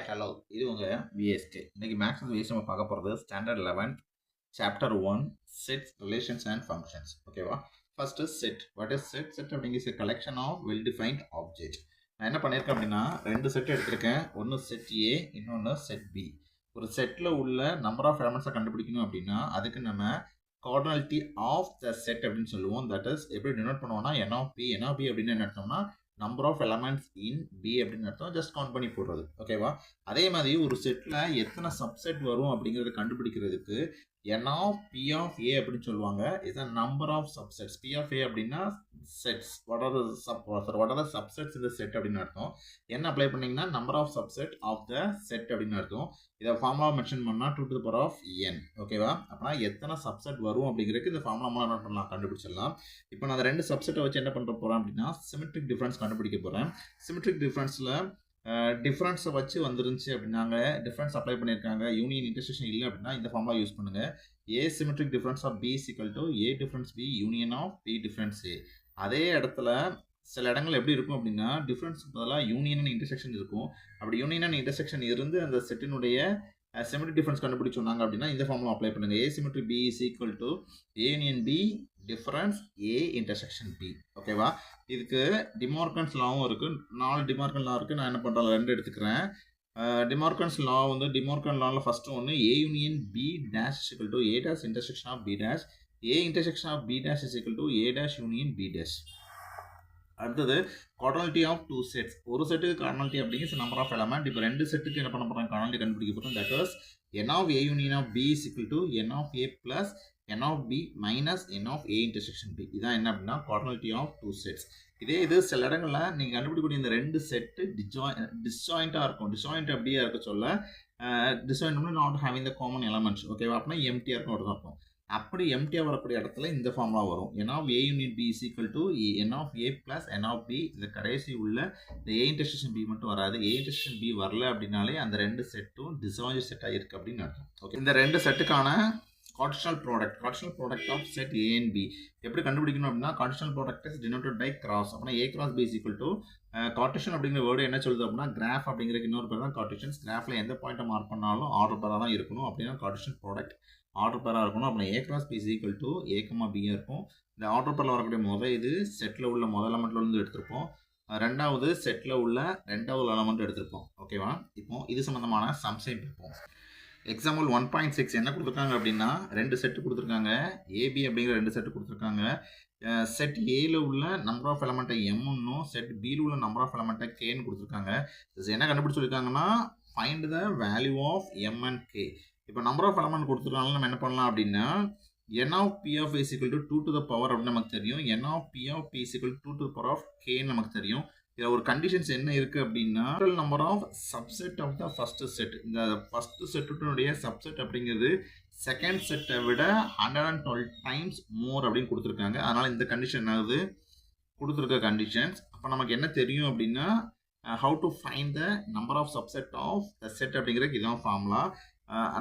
Hello இது உங்கள் VSK. இன்னைக்கு மேக்ஸ் அண்ட் விஎஸ் நம்ம பார்க்க போகிறது standard 11 chapter 1 sets relations and functions. ஓகேவா? First set. What is set? Set அப்படிங்கிற collection of well defined object. நான் என்ன பண்ணியிருக்கேன் அப்படின்னா 2 செட் எடுத்திருக்கேன். ஒன்று செட் ஏ, இன்னொன்று செட் பி. ஒரு செட்டில் உள்ள நம்பர் ஆஃப் எலமெண்ட்ஸை கண்டுபிடிக்கணும் அப்படின்னா அதுக்கு நம்ம கார்டினாலிட்டி ஆஃப் த செட் அப்படின்னு சொல்லுவோம். தட் இஸ் எப்படி டினோட் பண்ணுவோம்னா N of B. N of B அப்படின்னு என்ன அர்த்தம்னா number of elements in B அப்படின்னு அர்த்தம். ஜஸ்ட் கவுண்ட் பண்ணி போடுறது. ஓகேவா? அதே மாதிரி ஒரு செட்டில் எத்தனை சப்செட் வரும் அப்படிங்கிறத கண்டுபிடிக்கிறதுக்கு N of B of A அப்படின்னு சொல்லுவாங்க. Is a number of subsets. P of A அப்படின்னா sets. What are the subsets இந்த செட் அப்படின்னு அர்த்தம். என்ன அப்ளை பண்ணீங்கன்னா number of subset of the set அப்படின்னு அர்த்தம். இதை ஃபார்முலா மென்ஷன் பண்ணால் 2 to the power of n. ஓகேவா? அப்படின்னா எத்தனை சப்செட் வரும் அப்படிங்கிறதுக்கு இந்த ஃபார்முலா மூலம் என்ன பண்ணலாம், கண்டுபிடிச்சிடலாம். இப்போ நான் அந்த 2 சப்செட்டை வச்சு என்ன பண்ண போகிறேன் அப்படின்னா சிமெட்ரிக் டிஃபரன்ஸ் கண்டுபிடிக்க போகிறேன். சிமெட்ரிக் டிஃபரன்ஸில் டிஃபரன்ஸை வச்சு வந்துருந்துச்சு அப்படின்னாங்க, டிஃபரன்ஸ் அப்ளை பண்ணியிருக்காங்க, யூனியன் இன்டர்செக்ஷன் இல்லை அப்படின்னா இந்த ஃபார்முலா யூஸ் பண்ணுங்க. A symmetric difference of B is equal to A difference B union of B difference A. அதே இடத்துல சில இடங்கள் எப்படி இருக்கும் அப்படின்னா டிஃபரன்ஸ் பதிலாக யூனியன் அண்ட் இன்டர்செக்ஷன் இருக்கும். அப்படி யூனியன் அண்ட் இன்டர்செக்ஷன் இருந்து அந்த செட்டினுடைய சிமெட்ரிக் டிஃபரன்ஸ் கண்டுபிடிச்சோன்னாங்க அப்படின்னா இந்த ஃபார்முலா அப்ளை பண்ணுங்க. A symmetric B is equal to A union B difference A intersection B. ஓகேவா? இதுக்கு டிமார்கன்ஸ் லாவும் இருக்குது. 4 டிமார்கன் லா இருக்குது. நான் என்ன பண்ணுறேன், 2 எடுத்துக்கிறேன். டிமார்கன்ஸ் லா வந்து டிமார்கன் லாவில் ஃபஸ்ட்டு ஒன்று A union B dash is equal to A dash intersection of B dash. A intersection of B dash is equal to A dash union B dash. அடுத்தது கார்டினாலிட்டி ஆஃப் 2 செட்ஸ். ஒரு செட்டுக்கு cardinality அப்படிங்கிற number of element. இப்போ 2 செட்டுக்கு என்ன பண்ண போகிறோம், cardinality கண்டுபிடிக்க போகிறோம். That is n of A union of B is equal to n of A plus n of B minus n of A intersection B. இதான் என்ன அப்படின்னா கார்டினாலிட்டி ஆஃப் 2 செட்ஸ். இதே இது சில இடங்களில் நீங்கள் கண்டுபிடிக்கக்கூடிய இந்த 2 செட்டு டிஸ்ஜாயிண்டாக இருக்கும். டிஸ்ஜாயிண்ட் அப்படியே இருக்க சொல்ல disjoint not having the common elements. ஓகேவா? அப்படின்னா எம்டியாக இருக்கும் இருக்கும். அப்படி எம்டியாக வரக்கூடிய இடத்துல இந்த ஃபார்முலா வரும். n of A union B is equal to n of A plus n of B. இந்த கடைசி உள்ள இந்த ஏ இன்டர்செக்ஷன் பி மட்டும் வராது. ஏ இன்டர்செக்ஷன் பி வரல அப்படின்னாலே அந்த 2 செட்டும் டிஸ்ஜாயிண்ட் செட்டாக இருக்குது அப்படின்னு அர்த்தம். ஓகே, இந்த 2 செட்டுக்கான cardinal product of set A and B எப்படி கண்டுபிடிக்கணும் அப்படின்னா cardinal product is denoted by cross. அப்படின்னா A cross B is equal to Cartesian அப்படிங்கிற வேர்டு என்ன சொல்லுது அப்படின்னா கிராஃப் அப்படிங்கிறதுக்கு இன்னொரு பேர் தான் கார்டிஷன்ஸ். கிராஃபில் எந்த பாயிண்ட்டை மார்க் பண்ணாலும் ஆர்டர் பேராக தான் இருக்கணும். அப்படின்னா கார்டிஷன் ப்ராடக்ட் ஆர்டர் பேராக இருக்கணும். அப்படின்னா A cross B is equal to A comma பியாக இருக்கும். இந்த ஆர்டர் பேரில் வரக்கூடிய இது செட்டில் உள்ள எலமெண்ட்லேருந்து எடுத்திருப்போம். ரெண்டாவது செட்டில் உள்ள 2வது எலமெண்ட் எடுத்திருப்போம். ஓகேவா? இப்போ இது சம்மந்தமான சம்ஸை பார்ப்போம். எக்ஸாம்பிள் 1.6 என்ன கொடுத்துருக்காங்க அப்படின்னா 2 செட்டு கொடுத்துருக்காங்க. ஏபி அப்படிங்கிற 2 செட்டு கொடுத்துருக்காங்க. செட் ஏல உள்ள நம்பர் ஆஃப் எலமெண்ட்டை எம்னும் செட் பியில் உள்ள நம்பர் ஆஃப் எலமெண்ட்டை கேன்னு கொடுத்துருக்காங்க. என்ன கண்டுபிடிச்சிருக்காங்கன்னா find the value of M and K. இப்போ நம்பர் ஆஃப் எலமெண்ட் கொடுத்துருக்காங்க, நம்ம என்ன பண்ணலாம் அப்படின்னா n of B of A is equal to 2 to the power அப்படின்னு நமக்கு தெரியும். n of B of B is equal to 2 to the power of k நமக்கு தெரியும். இதில் ஒரு கண்டிஷன்ஸ் என்ன இருக்குது அப்படின்னா total number of subset of the first set. இந்த ஃபர்ஸ்ட் செட்டுடைய சப்செட் அப்படிங்கிறது செகண்ட் செட்டை விட 112 டைம்ஸ் மோர் அப்படின்னு கொடுத்துருக்காங்க. அதனால் இந்த கண்டிஷன் ஆகுது கொடுத்துருக்க கண்டிஷன்ஸ். அப்போ நமக்கு என்ன தெரியும் அப்படின்னா how to find the number of subset of the set அப்படிங்கிறதுக்கு இதான் ஃபார்முலா.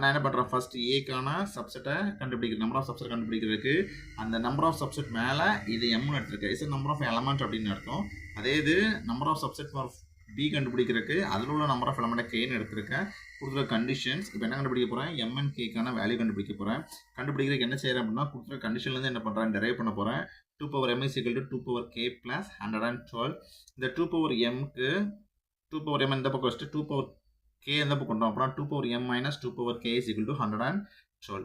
நான் என்ன பண்ணுறேன், ஃபர்ஸ்ட் ஏக்கான சப்செட்டை கண்டுபிடிக்கிற நம்பர் ஆஃப் சப்செட் கண்டுபிடிக்கிறதுக்கு அந்த நம்பர் ஆஃப் சப்செட் மேலே இது எம்னு எடுத்துருக்கேன். இஸ் நம்பர் ஆஃப் எலமெண்ட் அப்படின்னு அர்த்தம். அதே இது number of subset for B கண்டுபிடிக்கிறதுக்கு அதில் உள்ள நம்பர் ஆஃப் எலமெண்ட்டை கேன்னு எடுத்திருக்கேன். கொடுத்துருக்க கண்டிஷன்ஸ். இப்போ என்ன கண்டுபிடிக்க போகிறேன், எம் அண்ட் கேக்கான வேல்யூ கண்டுபிடிக்க போகிறேன். கண்டுபிடிக்கிறதுக்கு என்ன செய்கிறேன் அப்படின்னா கொடுத்துருக்க கண்டிஷன்லேருந்து என்ன பண்ணுறேன், டெரைவ் பண்ண போகிறேன். 2 power m is equal to 2 power k plus 112. இந்த 2 power mக்கு 2 power m இந்த பக்கம் வச்சுட்டு 2 power k இந்த பக்கம் கொண்டோம். அப்புறம் 2 power m minus 2 power k is equal to 112.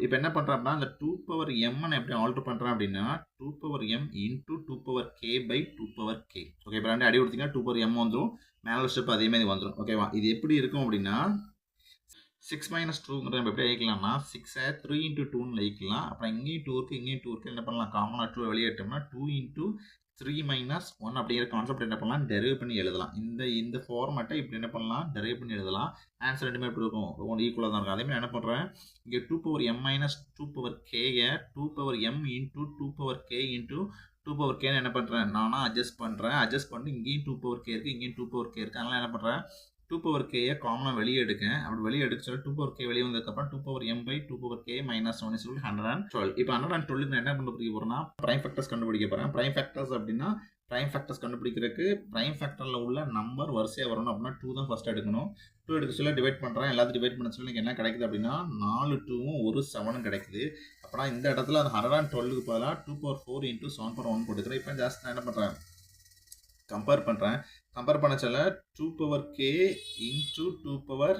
இப்போ என்ன பண்ணுறேன் அப்படின்னா இந்த 2 power m எப்படி ஆல்டர் பண்ணுறேன் அப்படின்னா 2 power m into 2 power k by 2 power k. Okay, இப்போ 2 அடி கொடுத்தீங்கன்னா 2 power m வந்துடும். மேலே ஸ்டெப் அதே மாதிரி வந்துடும். ஓகேவா? இது எப்படி இருக்கும் அப்படின்னா 6 minus 2ங்கிற நம்ம எப்படி அழிக்கலாம்னா 6ஐ 3 into 2ன்னு அழிக்கலாம். அப்புறம் இங்கேயும் 2 இருக்குது இங்கேயும் 2 இருக்குது. என்ன பண்ணலாம், காமனாக 2 வெளியேட்டோம்னா 2 into 3 minus 1 அப்படிங்கிற கான்செப்ட் என்ன பண்ணலாம், டெரைவ் பண்ணி எழுதலாம். இந்த ஃபார்மேட்டை இப்படி என்ன பண்ணலாம், டெரைவ் பண்ணி எழுதலாம். ஆன்சர் ரெண்டுமே எப்படி இருக்கும், ஈக்குவலாக தான் இருக்கும். அதேமாதிரி என்ன பண்ணுறேன், இங்கே 2 power m minus 2 power k-ஐ 2 power m into 2 power k into 2 power k என்ன பண்ணுறேன், நானாக அட்ஜஸ்ட் பண்ணுறேன். அட்ஜஸ்ட் பண்ணி இங்கேயும் 2 power k இருக்குது இங்கேயும் 2 power k இருக்குது. அதனால் என்ன பண்ணுறேன் 2 power k-ஐ காமனாக வெளியே எடுக்கேன். அப்படி வெளியே எடுக்க சொல்ல 2 power k வெளியே வந்ததுக்கப்புறம் 2 power m by 2 power k minus 1 is 112. இப்போ 112க்கு நான் என்ன கண்டுபிடிக்க போகிறேன்னா ப்ரைம் ஃபேக்டர்ஸ் கண்டுபிடிக்க போகிறேன். ப்ரைம் ஃபேக்டர்ஸ் அப்படின்னா ப்ரைம் ஃபேக்டர்ஸ் கண்டுபிடிக்கிறதுக்கு ப்ரைம் ஃபேக்டரில் உள்ள நம்பர் வரிசையாக வரணும் அப்படின்னா 2 தான் ஃபஸ்ட் எடுக்கணும். 2 எடுக்க சொல்ல டிவைட் பண்ணுறேன், எல்லாத்தையும் டிவைட் பண்ண சொல்ல எனக்கு என்ன கிடைக்குது அப்படின்னா 4 2ம் 1 7ம் கிடைக்குது. அப்படின்னா இந்த இடத்துல அந்த 112க்கு பதிலாக 2/4 × 7/1 போட்டுக்கிறேன். இப்போ ஜாஸ்ட் நான் என்ன பண்ணுறேன், கம்பேர் பண்ணுறேன். கம்பேர் பண்ண சொல்ல 2k × 2/4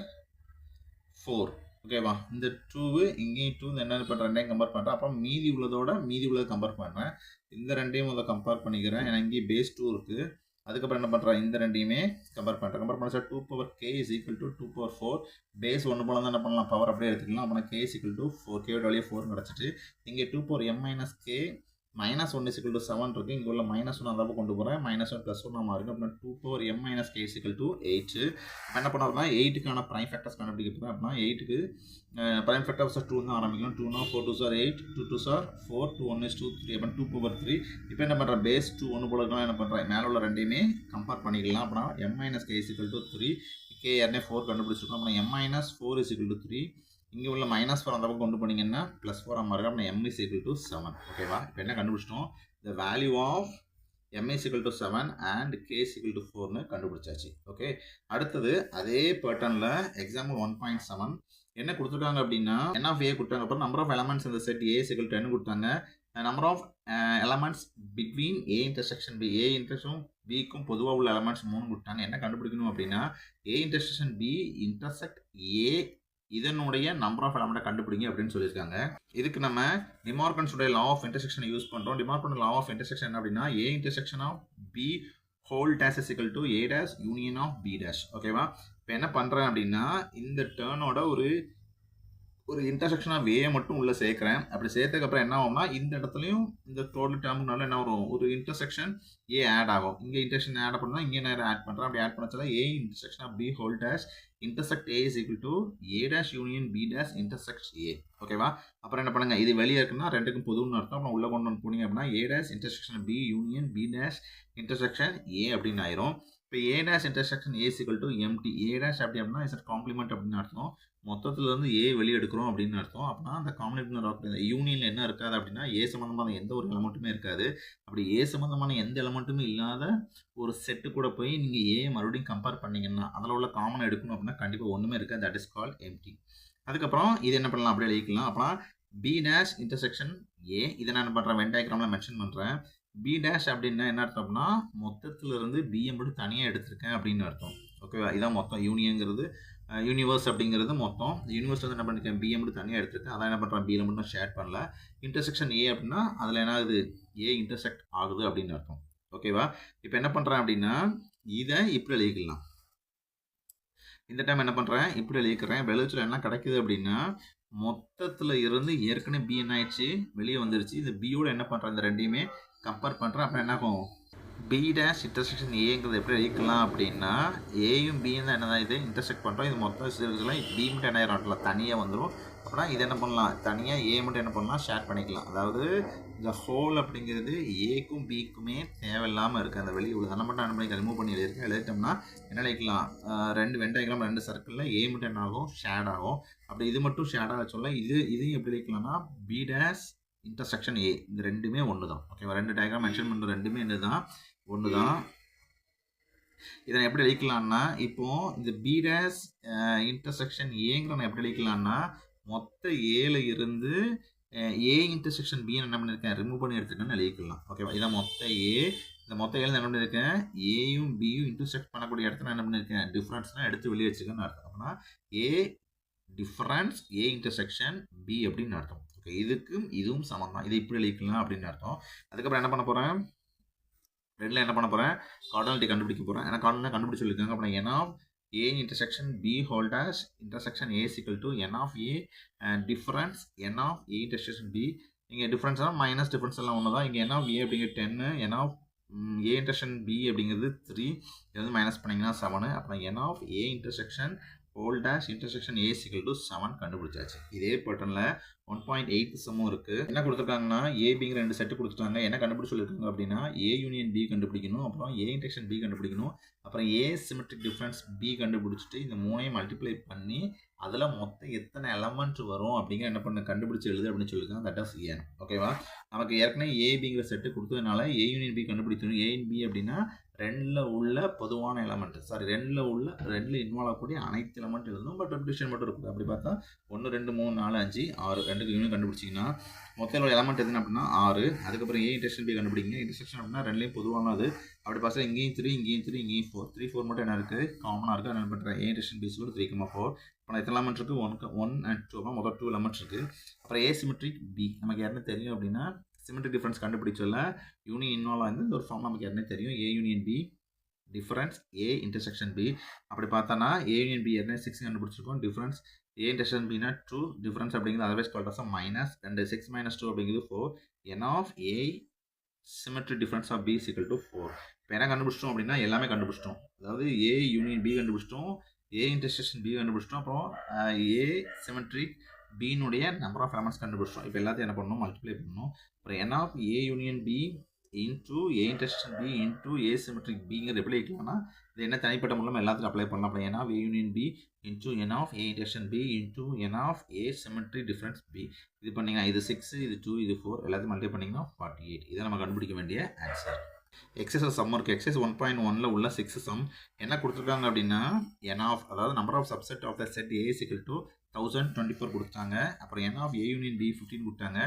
ஓகேவா. இந்த 2 இங்கேயும் 2 என்ன பண்ணுறேன், ரெண்டையும் கம்பேர் பண்ணுறேன். அப்புறம் மீதி உள்ளதை கம்பேர் பண்ணுறேன். இந்த ரெண்டையும் முதல்ல கம்பேர் பண்ணிக்கிறேன். ஏன்னா இங்கே பேஸ் 2 இருக்குது. அதுக்கப்புறம் என்ன பண்ணுறேன், இந்த ரெண்டையுமே கம்பேர் பண்ணுறேன். கம்பேர் பண்ண சார் 2k = 2/4 பேஸ் 1 போல தான் என்ன பண்ணலாம், பவர் அப்படியே எடுத்துக்கலாம். அப்படின்னா k = 4, k வழியே 4 கிடச்சிட்டு இங்கே 2m - k -1 = 7 இருக்குது. இங்கே உள்ள -1 அந்த கொண்டு போகிறேன். -1 + 1 மாறுங்க. அப்படின்னா 2m - k = 8. இப்போ என்ன பண்ணுறோம்னா 8க்கான ப்ரைம் ஃபேக்டர்ஸ் கண்டுபிடிக்க போகிறேன். அப்படின்னா 8க்கு ப்ரைம் ஃபேக்டர்ஸ் 2 தான் ஆரம்பிக்கணும். 2 4 2s are 8, 2 2s are 4, 2 1 is 2 3. அப்போ 2/3. இப்போ என்ன பண்ணுறேன், பேஸ் 2 1 போல இருக்கலாம். என்ன பண்ணுறேன், மேலே உள்ள ரெண்டையுமே கம்பேர் பண்ணிக்கலாம். அப்படின்னா m - k = 3. k ஏற்கனவே 4 கண்டுபிடிச்சிருக்கோம். அப்படின்னா m - 4 = 3. இங்கே உள்ள -4 அந்த பக்கம் கொண்டு போனீங்கன்னா +4 மாறும். அப்படின்னா m = 7. ஓகேவா. இப்போ என்ன கண்டுபிடிச்சிட்டோம், the value of m = 7 and k = 4ன்னு கண்டுபிடிச்சாச்சு. ஓகே, அடுத்தது அதே பேட்டர்னில் எக்ஸாம்பிள் 1.7 என்ன கொடுத்துருக்காங்க அப்படின்னா n of a கொடுத்தாங்க. அப்புறம் நம்பர் ஆஃப் எலமெண்ட்ஸ் இந்த செட் a = 10 கொடுத்தாங்க. Number of elements between a intersection b, a intersection பிக்கும் பொதுவாக உள்ள எலமெண்ட்ஸ் 3 கொடுத்தாங்க. என்ன கண்டுபிடிக்கணும் அப்படின்னா a intersection b intersect a இதனுடைய நம்பர் ஆஃப் எலமெண்ட்டை கண்டுபிடிங்க அப்படின்னு சொல்லியிருக்காங்க. இதுக்கு நம்ம டிமார்கன்ஸுடைய லா ஆஃப் இன்டர்செக்ஷன் யூஸ் பண்ணுறோம். டிமார்கன் லா ஆஃப் இன்டர்செக்ஷன் என்ன அப்படின்னா a intersection of b whole dash = a - union of b dash. ஓகேவா. இப்போ என்ன பண்ணுறேன் அப்படின்னா இந்த டேர்னோட ஒரு இன்டர்செக்ஷன் ஆஃப் a மட்டும் உள்ளே சேர்க்குறேன். அப்படி சேர்த்ததுக்கப்புறம் என்ன ஆகும்னா இந்த இடத்துலையும் இந்த டோட்டல் டேர்முனால என்ன வரும், ஒரு இன்டர்செக்ஷன் a ஆட் ஆகும். இங்கே இன்டர்செக்ஷன் ஆட் பண்ணால் இங்கே நான் ஆட் பண்ணுறேன். அப்படி ஆட் பண்ண a intersection of b whole dash intersect a = a' union b' intersects a. ஓகேவா. அப்புறம் என்ன பண்ணுங்க, இது வெளியே இருக்குன்னா ரெண்டுக்கும் பொதுன்னு அர்த்தம். அப்புறம் உள்ள கொண்டு வந்து போனீங்க அப்படின்னா a' intersection b union b' intersection a அப்படின்னு ஆயிரும். இப்போ a' intersection a = empty. a' அப்படி அப்படின்னா இஸ் காம்ப்ளிமெண்ட் அப்படின்னு அர்த்தம். மொத்தத்துல இருந்து a வெளியே எடுக்கிறோம் அப்படின்னு அர்த்தம். அப்படின்னா அந்த காம்ப்ளிமெண்ட் யூனியன்ல என்ன இருக்காது அப்படின்னா a சம்பந்தமான எந்த ஒரு எலமெண்ட்டுமே இருக்காது. அப்படி a சம்பந்தமான எந்த எலமெண்ட்டுமே இல்லாத ஒரு செட்டு கூட போய் நீங்க a மறுபடியும் கம்பேர் பண்ணீங்கன்னா அதில் உள்ள காமன் எடுக்கணும் அப்படின்னா கண்டிப்பாக ஒன்றுமே இருக்காது. That is called empty. அதுக்கப்புறம் இது என்ன பண்ணலாம், அப்படியே எழுதிக்கலாம். அப்படின்னா b' intersection a, இதை நான் என்ன பண்ணுறேன், வென் டயக்ராமில் மென்ஷன் பண்ணுறேன். b' அப்படின்னா என்ன அர்த்தம் அப்படின்னா மொத்தத்துல இருந்து b மட்டும் தனியாக எடுத்திருக்கேன் அப்படின்னு அர்த்தம். ஓகேவா. இதான் மொத்தம். யூனியன்ங்கிறது யூனிவர்ஸ் அப்படிங்கிறது மொத்தம். யூனிவர்ஸ் வந்து என்ன பண்ணிருக்கேன், b மட்டும் தனியாக எடுத்திருக்கேன். அதான் என்ன பண்ணுறேன், b மட்டும் ஷேர் பண்ணல. இன்டர்செக்ஷன் a அப்படின்னா அதில் என்ன ஆகுது, a இன்டர்செக்ட் ஆகுது அப்படின்னு அர்த்தம். ஓகேவா. இப்போ என்ன பண்ணுறேன் அப்படின்னா இதை இப்படி எழுதிக்கலாம். இந்த டைம் என்ன பண்ணுறேன், இப்படி எழுதிக்கிறேன். வெளிச்சத்தில் என்ன கிடைக்குது அப்படின்னா மொத்தத்தில் இருந்து ஏற்கனவே b என்ன ஆயிடுச்சு, வெளியே வந்துருச்சு. இந்த பியோட என்ன பண்ணுறேன், இந்த ரெண்டையுமே கம்பேர் பண்ணுறேன். அப்புறம் என்ன ஆகும், b' இன்டர்செக்ஷன் ஏங்கிறது எப்படி எழுதிக்கலாம் அப்படின்னா ஏயும் பியும் தான் என்னதான் இது இன்டர்செக்ட் பண்ணுறோம். இது மொத்தம் சீரிஸ்லாம் b மட்டும் என்ன ஆயிரும், தனியாக வந்துடும். அப்படின்னா இது என்ன பண்ணலாம், தனியாக a மட்டும் என்ன பண்ணலாம், ஷேர் பண்ணிக்கலாம். அதாவது இந்த ஹோல் அப்படிங்கிறது ஏக்கும் பிக்குமே தேவையில்லாமல் இருக்குது. அந்த வெளியே உள்ள அதை மட்டும் என்ன பண்ணி ரிமூவ் பண்ணி எழுதியிருக்கேன். எழுதிட்டோம்னா என்ன எழுதிக்கலாம், ரெண்டு வெண்டைக்கலாம், ரெண்டு சர்க்கிளில் a மட்டும் என்ன ஆகும், ஷேட் ஆகும். அப்படி இது மட்டும் ஷேடாக சொல்ல இதையும் எப்படி எழுதிக்கலாம்னா b' இன்டர்செக்ஷன் a, இந்த ரெண்டுமே ஒன்று தான். ஓகேவா. ரெண்டு டயக்ராம் மென்ஷன் பண்ணுற ரெண்டுமே என்னதான், ஒன்று தான். இதை எப்படி எழுதிக்கலாம்னா இப்போ இந்த b' இன்டர்செக்ஷன் ஏங்கிற நான் எப்படி எழுதிக்கலாம்னா மொத்த ஏல இருந்து a இன்டர்செக்ஷன் b என்ன பண்ணியிருக்கேன், ரிமூவ் பண்ணி எடுத்துக்கன்னு எழுதிக்கலாம். ஓகேவா. இதான் மொத்த a. இந்த மொத்த ஏல என்ன பண்ணியிருக்கேன், ஏயும் பியும் இன்டர்செக்ட் பண்ணக்கூடிய இடத்துல என்ன பண்ணியிருக்கேன், டிஃப்ரென்ஸ்லாம் எடுத்து வெளியே வச்சுக்கன்னு அர்த்தம். அப்படின்னா a difference a intersection b அப்படின்னு அர்த்தம். ஓகே, இதுக்கும் இதுவும் சமம் தான். இதை இப்படி எழுதிக்கலாம் அப்படின்னு அர்த்தம். அதுக்கப்புறம் என்ன பண்ண போகிறேன், ரெண்டில் என்ன பண்ண போகிறேன், கார்டினாலிட்டி கண்டுபிடிக்க போகிறேன். ஏன்னா கார்டினல் கண்டுபிடிச்சு சொல்லியிருக்காங்க. அப்படின்னா n of a intersection b whole dash intersection a = n of a difference n of a intersection b. இங்கே டிஃப்ரென்ஸ் மைனஸ் டிஃப்ரென்ஸ் எல்லாம் ஒன்று தான். இங்கே n of a அப்படிங்கிறது 10, n of a intersection b அப்படிங்கிறது 3. இது வந்து மைனஸ் பண்ணிங்கன்னா 7. அப்புறம் n of a intersection whole dash intersection A equal to 7 கண்டுபிடிச்சாச்சு. இதே பேட்டர்னில் 1.8 சம்மும் இருக்குது. என்ன கொடுத்துருக்காங்கன்னா ஏபிங்கிற 2 செட்டு கொடுத்துட்டாங்க. என்ன கண்டுபிடிச்சு சொல்லியிருக்காங்க அப்படின்னா ஏ யூனியன் பி கண்டுபிடிக்கணும், அப்புறம் ஏ இன்டர்செக்ஷன் பி கண்டுபிடிக்கணும், அப்புறம் ஏ சிமெட்ரிக் டிஃபரன்ஸ் பி கண்டுபிடிச்சிட்டு இந்த மூணையும் மல்டிப்ளை பண்ணி அதில் மொத்தம் எத்தனை எலமெண்ட் வரும் அப்படிங்கிற என்ன பண்ண கண்டுபிடிச்சி எழுது அப்படின்னு சொல்லியிருக்காங்க. தட் இஸ் ஏன். ஓகேவா? நமக்கு ஏற்கனவே ஏபிங்கிற செட்டு கொடுத்ததுனால ஏ யூனியன் பி கண்டுபிடிக்கணும். ஏ பி அப்படின்னா ரெண்டில் உள்ள பொதுவான எலமெண்ட், ரெண்டில் இன்வால்வ் ஆகக்கூடிய அனைத்து எலமெண்ட் எழுதணும். பட் ரெப்டிஷன் மட்டும் இருக்குது. அப்படி பார்த்தா 1 2 3 4 5 6 ரெண்டுக்கு யூனியன் கண்டுபிடிச்சிங்கன்னா மொத்தம் எலமெண்ட் எதுன்னு அப்படின்னா 6. அதுக்கப்புறம் ஏ இன்டர்செக்ஷன் பி கண்டுபிடிங்க. இன்டர்செக்ஷன் அப்படின்னா ரெண்டுலேயும் பொதுவானது. அப்படி பார்த்தா இங்கேயும் 3 இங்கேயும் 3 இங்கேயும் 4 4 மட்டும் என்ன இருக்குது காமனாக இருக்குது. என்ன பண்ணுறேன் ஏ இன்டர்செக்ஷன் பி = 3,4. இப்போ எத்தனை எலமெண்ட் இருக்குது 1 and 2 அப்புறம் மொத்தம் 2 எலமெண்ட்ஸ் இருக்குது. அப்புறம் ஏ சிமெட்ரிக் பி நமக்கு யாருன்னு தெரியும் அப்படின்னா சிமெட்ரிக் டிஃபரன்ஸ் கண்டுபிடிச்சல யூனியன் இன்வால்வ் ஆகுது. இந்த ஒரு ஃபார்ம் நமக்கு யாருன்னு தெரியும் A union B difference A intersection B. அப்படி பார்த்தோன்னா ஏ யூனியன் பி ஏற்கனவே 6 கண்டுபிடிச்சிருக்கோம். டிஃபரன்ஸ் ஏ இன்டர்செக்ஷன் பினா 2 டிஃபரன்ஸ் அப்படிங்கிறது அதர்வைஸ் கால்ட் அஸ் மைனஸ் 2 6 - 2 அப்படிங்கிறது 4. N of A symmetric difference of B = 4. இப்போ என்ன கண்டுபிடிச்சிட்டோம் அப்படின்னா எல்லாமே கண்டுபிடிச்சிட்டோம். அதாவது ஏ யூனியன் பி கண்டுபிடிச்சிட்டோம், ஏ இன்டர்செக்ஷன் பி கண்டுபிடிச்சிட்டோம், அப்புறம் ஏ சிமெட்ரிக் பினுடைய நம்பர் ஆஃப் எலமெண்ட்ஸ் கண்டுபிடிச்சிட்டோம். இப்போ எல்லாத்தையும் என்ன பண்ணணும் மல்டிப்ளை பண்ணணும். அப்புறம் n of A union B into A intersection B into A symmetric பிங்கிற எப்படி இருக்கலாம்னா இது என்ன தனிப்பட்ட மூலம் எல்லாத்தையும் அப்ளை பண்ணலாம். அப்புறம் n of A union B into n of A intersection B into n of A symmetric difference B. இது பண்ணிங்கன்னா இது 6 இது 2 இது 4 எல்லாத்தையும் மல்டிப்ளை பண்ணிங்கன்னா 48. இதை நம்ம கண்டுபிடிக்க வேண்டிய ஆன்சர். எக்ஸசைஸ் சம் இருக்குது. எக்ஸசைஸ் 1.1ல் உள்ள 6 சம் என்ன கொடுத்துருக்காங்க அப்படின்னா என் ஆஃப் அதாவது number of subset of the set A = 1024 கொடுத்தாங்க. அப்புறம் n of A union B 15 கொடுத்தாங்க.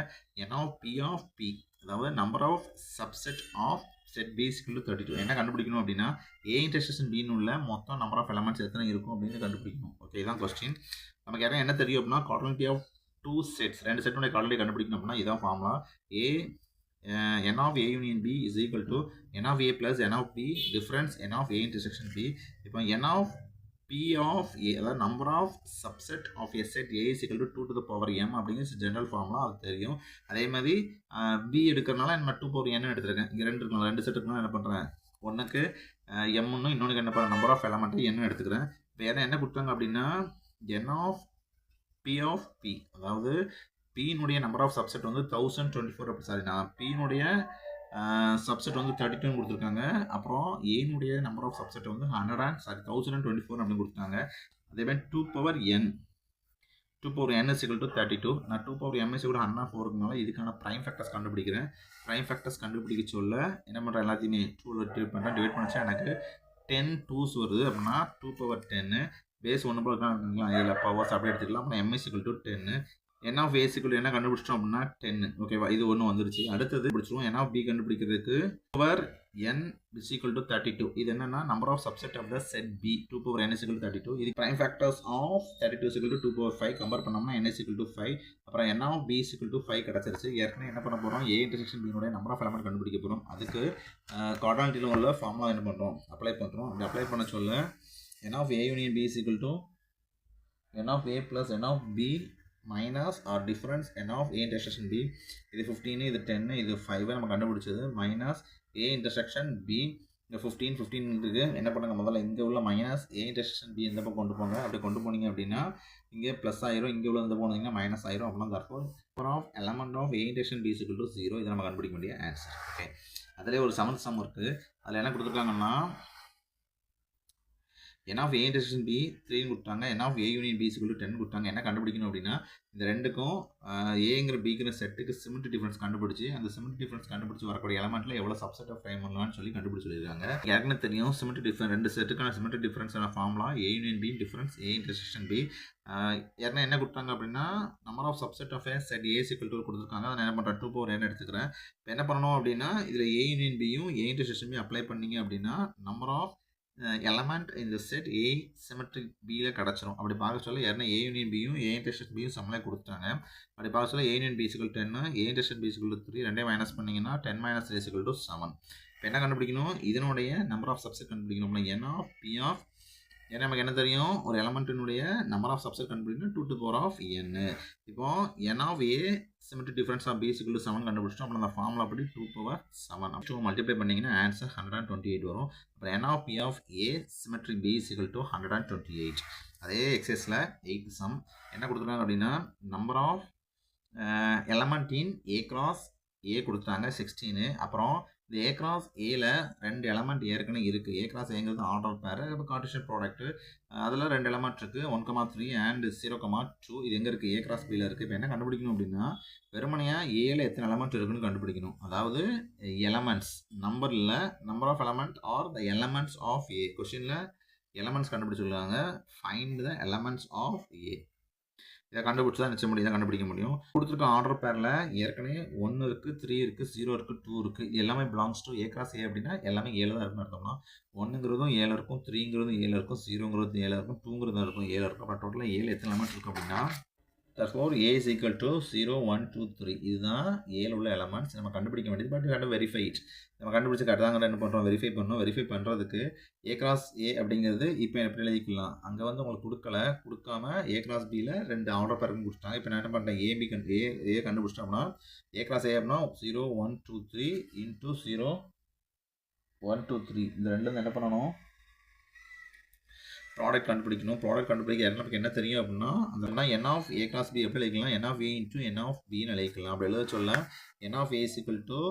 N of B of B அதாவது number of subset of set B = 32. என்ன கண்டுபிடிக்கணும் அப்படின்னா ஏ இன்டர்செக்ஷன் பின்னு உள்ள மொத்தம் நம்பர் ஆஃப் எலமெண்ட்ஸ் எத்தனை இருக்கும் அப்படின்னு கண்டுபிடிக்கணும். ஓகே இதான் கொஸ்டின். நமக்கு யாரும் என்ன தெரியும் அப்படின்னா கார்டினாலிட்டி ஆஃப் 2 செட்ஸ் 2 செட்டுடைய கார்டினாலிட்டி கண்டுபிடிக்கணும் அப்படின்னா இதான் formula. A n of A union B is equal to n of A plus n of B difference n of A intersection B. இப்போ n of P of A அதாவது number of subset of a set A is equal to 2 to the power m அப்படிங்கிறது general formula அது தெரியும். அதே மாதிரி B எடுக்கிறனால நம்ம 2 power n எடுத்துருக்கேன். இங்கே 2 இருக்கலாம் 2 செட் இருக்குன்னா என்ன பண்ணுறேன் ஒன்றுக்கு m ஒன்று இன்னொன்று என்ன பண்ணுறேன் நம்பர் ஆஃப் எலமெண்ட் n எடுத்துக்கிறேன். வேறு என்ன கொடுத்தாங்க அப்படின்னா n of P of P அதாவது P-னுடைய நம்பர் ஆஃப் சப்செட் வந்து 1024 அப்படி சாரி நான் P-னுடைய சப்செட் வந்து 32 கொடுத்துருக்காங்க. அப்புறம் ஏனுடைய நம்பர் ஆஃப் சப்செட் வந்து 1024 அப்படின்னு கொடுத்துருக்காங்க. அதே மாதிரி 2 பவர் n = 32. நான் 2 பவர் m = 104னால இதுக்கான ப்ரைம் ஃபேக்டர்ஸ் கண்டுபிடிக்கிறேன். ப்ரைம் ஃபேக்டர்ஸ் கண்டுபிடிக்க சொல்ல என்ன பண்ணுறேன் எல்லாத்தையுமே 2ல் டிவைட் பண்ணுறேன். டிவைட் பண்ணிச்சா எனக்கு 10 2s வருது. அப்படின்னா 2 பவர் 10 பேஸ் 1 போல இருக்கலாம் இதில் பவர்ஸ் அப்படியே எடுத்துக்கலாம். அப்புறம் m = 10. n of A = என்ன கண்டுபிடிச்சிட்டோம் அப்படின்னா 10. ஓகேவா இது ஒன்று வந்துருச்சு. அடுத்தது பிடிச்சிருவோம் n of B கண்டுபிடிக்கிறதுக்கு பவர் n = 32. இது என்னன்னா number of subset of the set B 2 power n = 32. இது prime factors of 32 = 2 power 5 compare பண்ணோம்னா n = 5. அப்புறம் n of B = 5 கிடச்சிருச்சு. ஏற்கனவே என்ன பண்ண போகிறோம் ஏ இன்டர்செக்ஷன் பினுடைய நம்பர் ஆஃப் எலமெண்ட் கண்டுபிடிக்க போகிறோம். அதுக்கு கார்டினாலிட்டியில் உள்ள ஃபார்முலா என்ன பண்ணுறோம் அப்ளை பண்ணுறோம். அப்படி அப்ளை பண்ண சொல்ல n of A union B = n of A plus n of B minus or difference n of A intersection B. இது 15 இது 10 இது 5 நம்ம கண்டுபிடிச்சது மைனஸ் A intersection B. இந்த 15 இருக்குது என்ன பண்ணுங்க முதல்ல இங்கே உள்ள மைனஸ் A intersection B இந்த பக்கம் கொண்டு போங்க. அப்படி கொண்டு போனீங்க அப்படின்னா இங்கே ப்ளஸ் ஆயிரும், இங்கே உள்ள இந்த போனீங்கன்னா மைனஸ் ஆயிரும். அப்படின்னா therefore number of element of A intersection B = 0. இதை நம்ம கண்டுபிடிக்க வேண்டிய ஆன்சர். ஓகே அதிலே ஒரு 7th சம் இருக்குது. அதில் என்ன கொடுத்துருக்காங்கன்னா n of A intersection B 3 கொடுத்தாங்க. n of A union B = 10 கொடுத்தாங்க. என்ன கண்டுபிடிக்கணும் அப்படின்னா இந்த ரெண்டுக்கும் ஏங்கிற பிங்கிற செட்டுக்கு சிமெட்ரிக் டிஃபரன்ஸ் கண்டுபிடிச்சி அந்த சிமெட்ரிக் டிஃபரன்ஸ் கண்டுபிடிச்சி வரக்கூடிய எலமெண்ட்ல எவ்வளோ சப்செட் ஆஃப் டைம் பண்ணலாம்னு சொல்லி கண்டுபிடிச்சி சொல்லியிருக்காங்க. யாருக்குன்னு தெரியும் சிமெட்ரிக் டிஃபரன்ஸ் ரெண்டு செட்டுக்கான சிமெட்ரிக் டிஃபரன்ஸான formula A union B difference A intersection B. யாருன்னா என்ன கொடுத்தாங்க அப்படின்னா number of subset of A set A = கொடுத்துருக்காங்க. அதை என்ன பண்ணுறேன் 2 பவர் n எடுத்துக்கிறேன். இப்போ என்ன பண்ணணும் அப்படின்னா இதில் A union Bயும் A intersection B apply பண்ணீங்க அப்படின்னா நம்பர் ஆஃப் எலமெண்ட் இந்த செட் A சிமெட்ரிக் பியில் கிடச்சிரும். அப்படி பார்க்க சொல்ல யாருன்னா A union Bயும் A intersection Bயும் சமலை கொடுத்துட்டாங்க. அப்படி பார்க்க சொல்ல A union B = 10 A intersection B = 3 ரெண்டையும் மைனஸ் பண்ணிங்கன்னா 10 - 3 = 7. இப்போ என்ன கண்டுபிடிக்கணும் இதனுடைய நம்பர் ஆஃப் சப்செட் கண்டுபிடிக்கணும். n of P of ஏன்னா நமக்கு என்ன தெரியும் ஒரு எலமெண்ட்டினுடைய நம்பர் ஆஃப் சப்செட் கண்டுபிடிக்கணும் 2 to the power of n. இப்போ n of A symmetric difference of B = 7 கண்டுபிடிச்சிட்டோம். அப்புறம் அந்த ஃபார்முலா படி 2 பவர் 7 2 மல்டிப்ளை பண்ணிங்கன்னா ஆன்சர் 128 வரும். அப்புறம் n of P of A symmetric B = 128. அதே எக்ஸசைஸில் 8th சம் என்ன கொடுத்துருக்காங்க அப்படின்னா number of element in A cross A கொடுத்துட்டாங்க 16. அப்புறம் இந்த ஏ கிராஸ் ஏல 2 எலமெண்ட் ஏற்கனவே இருக்குது. ஏ கிராஸ் ஏங்கிறது ஆர்டர் பேர். இப்போ கார்ட்டீசியன் ப்ராடக்ட்டு அதில் 2 எலமெண்ட் இருக்குது 1,3 அண்ட் 0,2. இது எங்கே இருக்குது? ஏ கிராஸ் பியில் இருக்குது. இப்போ என்ன கண்டுபிடிக்கணும் அப்படின்னா வெறுமனையாக ஏல எத்தனை எலமெண்ட் இருக்குன்னு கண்டுபிடிக்கணும். அதாவது எலமெண்ட்ஸ் நம்பர் இல்லை, number of element are the elements of A. கொஸ்டினில் எலமெண்ட்ஸ் கண்டுபிடிச்சிருக்காங்க. Find the elements of A. இதை கண்டுபிடிச்சி தான் நிச்சயம் முடியும், கண்டுபிடிக்க முடியும். கொடுத்துருக்க ஆர்டர் பேரில் ஏற்கனவே 1 இருக்குது, 3 இருக்குது, 0 இருக்குது, 2 இருக்குது. இது எல்லாமே பிலாங்ஸ் டு ஏ கிராஸ் ஏ அப்படின்னா எல்லாமே 7 தான் இருக்குன்னு அர்த்தம்னா 1ங்கிறதும் 7 இருக்கும், 3ங்கிறதும் 7 இருக்கும், 0ங்கிறது 7 இருக்கும், 2ங்கிறது இருக்கும் 7 இருக்கும். அப்புறம் டோட்டலாக 7 எத்தனை எலமெண்ட் இருக்கும் அப்படின்னா therefore a is equal to 0, 1, 2, 3. இதுதான் ஏல உள்ள எலமெண்ட்ஸ் நம்ம கண்டுபிடிக்க வேண்டியது. But you verify it. நம்ம கண்டுபிடிச்ச கரெக்டாக என்ன பண்ணுறோம்? வெரிஃபை பண்ணணும். வெரிஃபை பண்ணுறதுக்கு ஏ கிராஸ் ஏ அப்படிங்கிறது இப்போ எப்படி எழுதிக்கலாம்? அங்கே வந்து உங்களுக்கு கொடுக்காம ஏ கிராஸ் பியில் 2 ஆர்டர் பேருக்கு கொடுத்துட்டாங்க. இப்போ நான் என்ன பண்ணுறேன்? ஏ கண்டுபிடிச்சிட்டோம்னா ஏ கிராஸ் ஏ அப்படின்னா 0, 1, 2, 3 இன்ட்டு 0, 1, 2, 3 இந்த ரெண்டுலேருந்து என்ன பண்ணணும்? ப்ராடக்ட் கண்டுபிடிக்கணும். ப்ராடக்ட் கண்டுபிடிக்க நமக்கு என்ன தெரியும் அப்படின்னா அந்த n of A cross B எப்படி எழுதிக்கலாம்? N of A into n of பின்னு எழுதிக்கலாம். அப்படி எழுத சொல்ல n of A equal to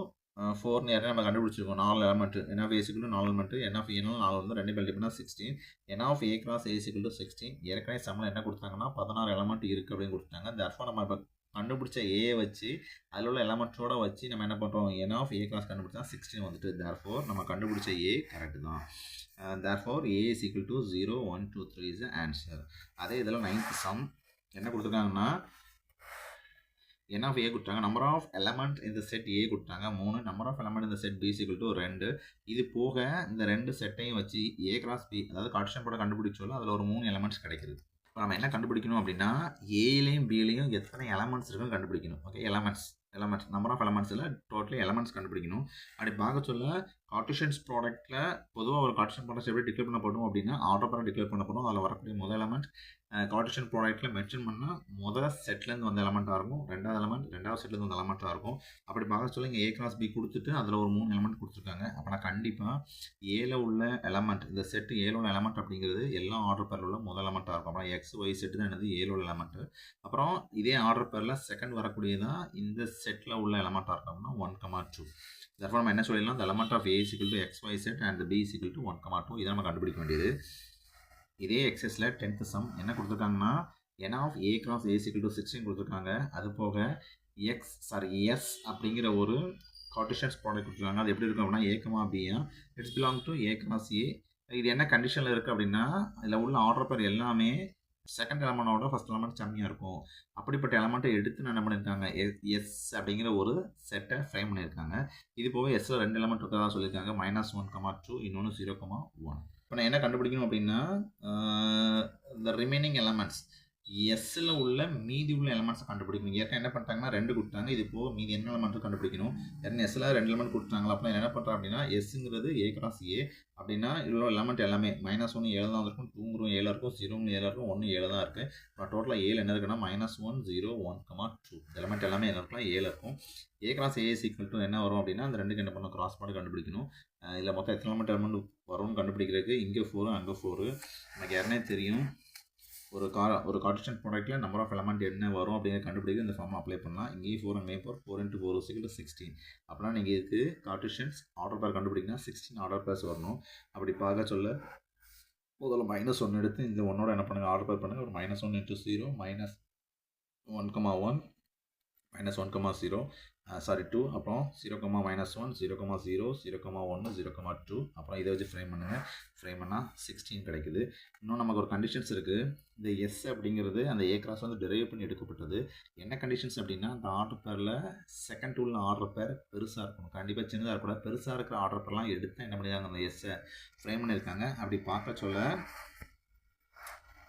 4 ஏற்கனவே நம்ம கண்டுபிடிச்சிருக்கோம். 4 element. N of A equal to 4 element. N of ஏனாலும் 4 வந்து 2 மல்டிபிள் பண்ணால் 16. N of A cross A equal to 16. ஏற்கனவே சம்மில் என்ன கொடுத்தாங்கன்னா 16 எலமெண்ட் இருக்குது அப்படின்னு கொடுத்தாங்க. தர்ஃபோர் நம்ம இப்போ கண்டுபிடிச்ச ஏ வச்சு அதில் உள்ள எலமெண்ட்ஸோட வச்சு நம்ம என்ன பண்ணுறோம்? என் ஆஃப் ஏ கிராஸ் கண்டுபிடிச்சா 16 வந்துட்டு. தர்ஃபோர் நம்ம கண்டுபிடிச்ச ஏ கரெக்டு தான். therefore a is equal to 0, 1, 2, 3 is the answer. அதே இதில் 9th sum என்ன கொடுத்துருக்காங்கன்னா n of a கொடுத்தாங்க. நம்பர் ஆஃப் எலமெண்ட் இந்த செட் a கொடுத்தாங்க 3. நம்பர் ஆஃப் எலமெண்ட் இந்த set b is equal to 2. இது போக இந்த 2 செட்டையும் வச்சு a கிராஸ் b அதாவது கார்ட்டீசியன் ப்ராடக்ட் கண்டுபிடிச்சோம். அதில் ஒரு 3 எலமெண்ட்ஸ் கிடைக்குது. இப்போ நம்ம என்ன கண்டுபிடிக்கணும் அப்படின்னா ஏலையும் பிலையும் எத்தனை எலமெண்ட்ஸ் இருக்குன்னு கண்டுபிடிக்கணும். ஓகே, எலமெண்ட்ஸ் நம்பர் ஆஃப் எலமெண்ட்ஸில் டோட்டலி எலமெண்ட்ஸ் கண்டுபிடிக்கணும். அப்படி பார்க்க சொல்ல கார்ட்டீசியன்ஸ் ப்ராடக்ட்டில் பொதுவாக ஒரு கார்ட்டீசியன் ப்ராடக்ட் எப்படி டிக்ளேர் பண்ணப்படும் அப்படின்னா ஆர்டர் பேரை டிக்ளேர் பண்ணப்படும். அதில் வரக்கூடிய முதல் எலமெண்ட் கார்ட்டீசியன் ப்ராடக்ட்டில் மென்ஷன் பண்ணால் முதல் செட்லேருந்து வந்த எலமெண்ட்டாக இருக்கும். ரெண்டாவது எலமெண்ட் ரெண்டாவது செட்லேருந்து வந்த எலமெண்ட்டாக இருக்கும். அப்படி பார்க்க சொல்ல இங்கே ஏ கிராஸ் பி கொடுத்துட்டு அதில் ஒரு 3 எலமெண்ட் கொடுத்துருக்காங்க. அப்போனா கண்டிப்பாக ஏல உள்ள எலமெண்ட் இந்த செட்டு ஏல உள்ள எலமெண்ட் அப்படிங்கிறது எல்லா ஆர்டர் பேரில் உள்ள முதல் எலமெண்ட்டாக இருக்கும். அப்புறம் எக்ஸ் ஒய் செட்டு தான் என்னது ஏல உள்ள எலமெண்ட்டு. அப்புறம் இதே ஆர்டர் பேரில் செகண்ட் வரக்கூடியதான் இந்த செட்டில் உள்ள எலமெண்ட்டாக இருக்கோம்னா 1,2. therefore நம்ம என்ன சொல்லிடலாம்? the element of a is equal to xy set and the b is equal to 1,2. இதை நம்ம கண்டுபிடிக்க வேண்டியது. இதே எக்ஸஸில் 10th sum என்ன கொடுத்துருக்காங்கன்னா n of a cross a is equal to 16 கொடுத்துருக்காங்க. அது போக s அப்படிங்கிற ஒரு கார்ட்டீசியன் ப்ராடக்ட் கொடுத்துருக்காங்க. அது எப்படி இருக்கும் அப்படின்னா a, b it's belong to a cross a. இது என்ன கண்டிஷனில் இருக்குது அப்படின்னா இதில் உள்ள ஆர்டர் பேர் எல்லாமே செகண்ட் எலமெண்டோட ஃபஸ்ட் எலமெண்ட் கம்மியாக இருக்கும். அப்படிப்பட்ட எலமெண்ட்டை எடுத்து நான் என்ன பண்ணியிருக்காங்க? எஸ் அப்படிங்கிற ஒரு செட்டை ஃப்ரேம் பண்ணியிருக்காங்க. இது போக எஸ்ஸில் 2 எலமெண்ட் இருக்கிறதா சொல்லியிருக்காங்க. -1,2 இன்னொன்று 0,1. இப்போ நான் என்ன கண்டுபிடிக்கணும் அப்படின்னா இந்த ரிமைனிங் எலமெண்ட்ஸ் எஸ்ஸில் உள்ள மீதி உள்ள எலமெண்ட்ஸை கண்டுபிடிக்கணும். ஏற்கனவே என்ன பண்ணிட்டாங்கன்னா 2 கொடுத்தாங்க. இது போக மீதி என்ன எலமெண்ட்டும் கண்டுபிடிக்கணும். ஏன்னா எஸ்ஸில் 2 எலமெண்ட் கொடுத்தாங்களா? அப்போ என்ன பண்ணுறேன் அப்படின்னா எஸ்ஸுங்கிறது ஏ கிராஸ் ஏ அப்படின்னா இவ்வளோ எலமெண்ட் எல்லாமே -1 7 தான் இருக்கும், 2 7 இருக்கும், 0 7 இருக்கும், 1 7 தான் இருக்குது. அப்புறம் டோட்டலாக 7 என்ன இருக்குன்னா -1, 0, 1,2 எலமெண்ட் எல்லாமே என்ன இருக்கலாம்? 7 இருக்கும். ஏ கிராஸ் ஏ ஈக்குவல் டு என்ன வரும் அப்படின்னா அந்த ரெண்டுக்கு என்ன பண்ணணும்? கிராஸ் பண்ணி கண்டுபிடிக்கணும். இதில் மொத்தம் எத்தனை எலமெண்ட் வரும்னு கண்டுபிடிக்கிறதுக்கு இங்கே 4 அங்கே 4 நமக்கு யாருனே தெரியும். ஒரு கார்ட்டீசியன் ப்ராடக்ட்டில் நம்பர் ஆஃப் எலமெண்ட் என்ன வரும் அப்படிங்கிறத கண்டுபிடிக்க இந்த ஃபார்ம் அப்ளை பண்ணலாம். இங்கேயும் 4 அங்கேயும் 4 × 4 = 16. அப்படின்னா நீங்கள் இதுக்கு கார்ட்டீசியன்ஸ் ஆர்டர் பேர் கண்டுபிடிக்கணும். 16 ஆர்டர் பேர்ஸ் வரணும். அப்படி பார்க்க சொல்ல முதல்ல -1 எடுத்து இந்த 1ஓட என்ன பண்ணுங்கள்? ஆர்டர் பேர் பண்ணுங்கள். ஒரு -1 × 0 -1,1 -1,0 2 அப்புறம் 0,-1 0,0 0,1 0,2 அப்புறம் இதை வச்சு ஃப்ரேம் பண்ணுங்கள். ஃப்ரேம் பண்ணால் 16 கிடைக்குது. இன்னும் நமக்கு ஒரு கண்டிஷன்ஸ் இருக்குது. இந்த எஸ் அப்படிங்கிறது அந்த ஏ கிராஸ் வந்து டெரைவ் பண்ணி எடுக்கப்பட்டது. என்ன கண்டிஷன்ஸ் அப்படின்னா அந்த ஆர்டர் பேரில் செகண்ட் உள்ள ஆர்டர் பேர் பெருசாக இருக்கணும். கண்டிப்பாக சின்னதாக இருக்கக்கூடாது. பெருசாக இருக்கிற ஆர்டர் பேர்லாம் எடுத்து என்ன பண்ணியிருக்காங்க? அந்த எஸ்ஸை ஃப்ரேம் பண்ணியிருக்காங்க. அப்படி பார்க்க சொல்ல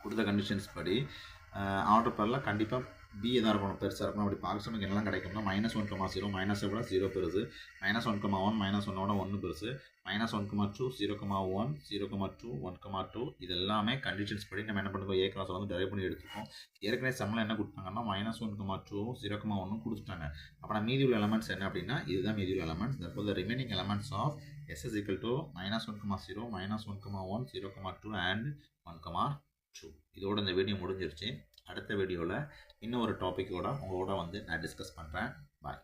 கொடுத்த கண்டிஷன்ஸ் படி ஆர்டர் பேரில் கண்டிப்பாக பி எதாக இருக்கணும்? பெருசாக இருக்கணும். அப்படி பார்க்க சொன்னால் என்னெல்லாம் கிடைக்கும்னா -1,0 மைனஸை விட 0 பெருசு, -1,1 -1ஓட 1 பெருசு, -1,2 0,1 0,2 1,2 இது எல்லாமே கண்டிஷன்ஸ் படி நம்ம என்ன பண்ணுறோம்? ஏ கிராஸை வந்து டெரைவ் பண்ணி எடுத்துருக்கோம். ஏற்கனவே சம்மில் என்ன கொடுத்தாங்கன்னா -1,2 0,1 கொடுத்துட்டாங்க. அப்போ மீதி உள்ள எலமெண்ட்ஸ் என்ன அப்படின்னா இதுதான் மீதி உள்ள elements. therefore the remaining elements of s is equal to -1,0 -1,1 0,2 and 1,2. 2. இதோட இந்த வீடியோ முடிஞ்சிருச்சு. அடுத்த வீடியோவில் இன்னும் ஒரு டாப்பிக்கோட உங்களோட வந்து நான் டிஸ்கஸ் பண்ணுறேன். பாய்.